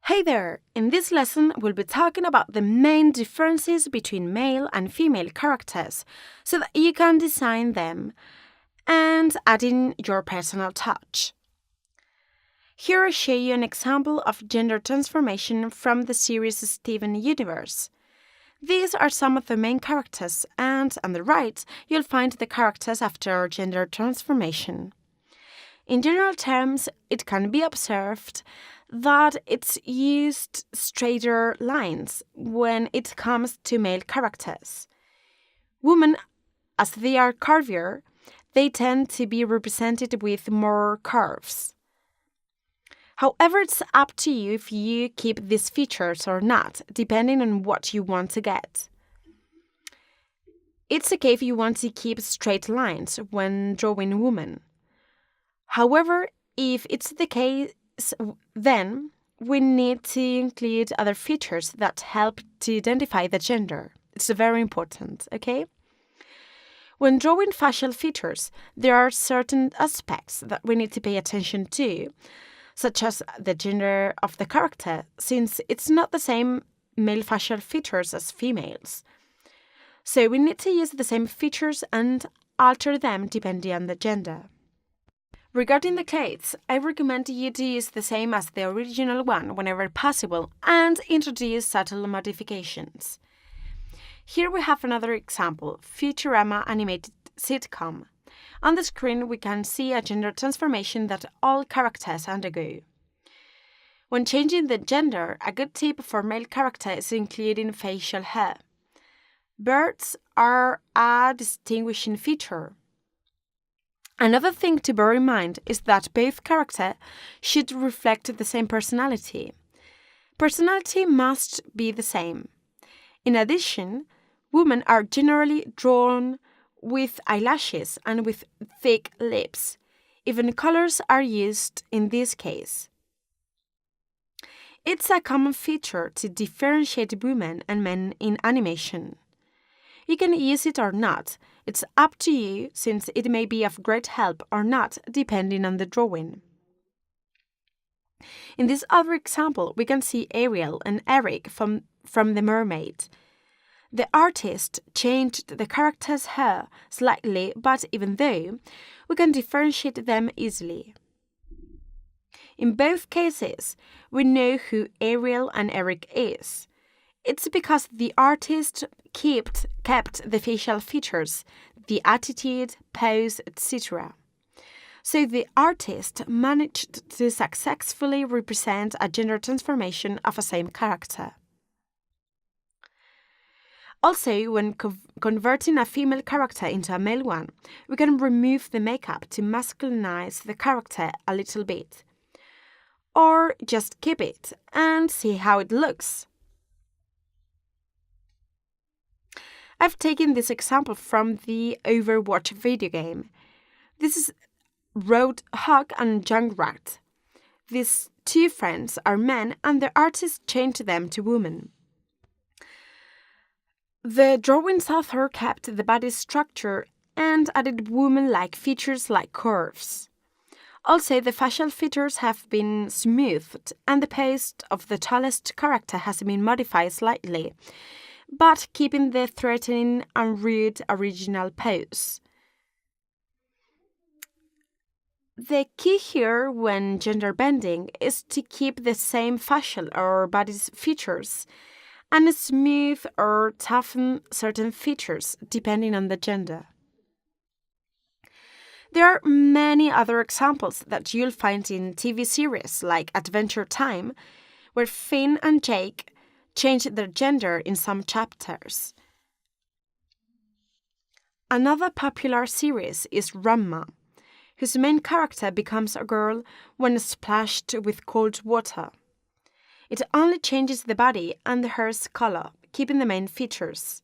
Hey there! In this lesson, we'll be talking about the main differences between male and female characters so that you can design them and add in your personal touch. Here I show you an example of gender transformation from the series Steven Universe. These are some of the main characters, and on the right, you'll find the characters after gender transformation. In general terms, it can be observed that it's used straighter lines when it comes to male characters. Women, as they are curvier, they tend to be represented with more curves. However, it's up to you if you keep these features or not, depending on what you want to get. It's okay if you want to keep straight lines when drawing women. However, if it's the case, then we need to include other features that help to identify the gender. It's very important, okay? When drawing facial features, there are certain aspects that we need to pay attention to, such as the gender of the character, since it's not the same male facial features as females. So we need to use the same features and alter them depending on the gender. Regarding the clothes, I recommend you to use the same as the original one whenever possible and introduce subtle modifications. Here we have another example, Futurama animated sitcom. On the screen we can see a gender transformation that all characters undergo. When changing the gender, a good tip for male characters is including facial hair. Birds are a distinguishing feature. Another thing to bear in mind is that both characters should reflect the same personality. Personality must be the same. In addition, women are generally drawn with eyelashes and with thick lips. Even colors are used in this case. It's a common feature to differentiate women and men in animation. You can use it or not. It's up to you, since it may be of great help or not, depending on the drawing. In this other example, we can see Ariel and Eric from The Mermaid. The artist changed the character's hair slightly, but even though, we can differentiate them easily. In both cases, we know who Ariel and Eric is. It's because the artist kept the facial features, the attitude, pose, etc. So the artist managed to successfully represent a gender transformation of a same character. Also, when converting a female character into a male one, we can remove the makeup to masculinize the character a little bit. Or just keep it and see how it looks. I've taken this example from the Overwatch video game. This is Roadhog and Junkrat. These two friends are men and the artist changed them to women. The drawing's author kept the body structure and added woman-like features like curves. Also, the facial features have been smoothed and the pose of the tallest character has been modified slightly, but keeping the threatening and rude original pose. The key here when gender bending is to keep the same facial or body features and smooth or toughen certain features depending on the gender. There are many other examples that you'll find in TV series like Adventure Time, where Finn and Jake change their gender in some chapters. Another popular series is Ranma, whose main character becomes a girl when splashed with cold water. It only changes the body and the hair's color, keeping the main features.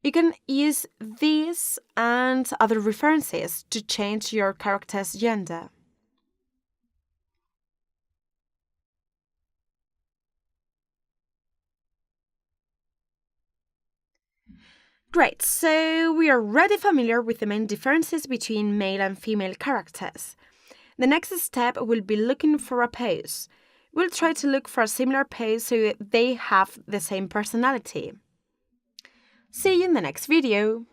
You can use these and other references to change your character's gender. Great, so we are already familiar with the main differences between male and female characters. The next step will be looking for a pose. We'll try to look for a similar pace so they have the same personality. See you in the next video!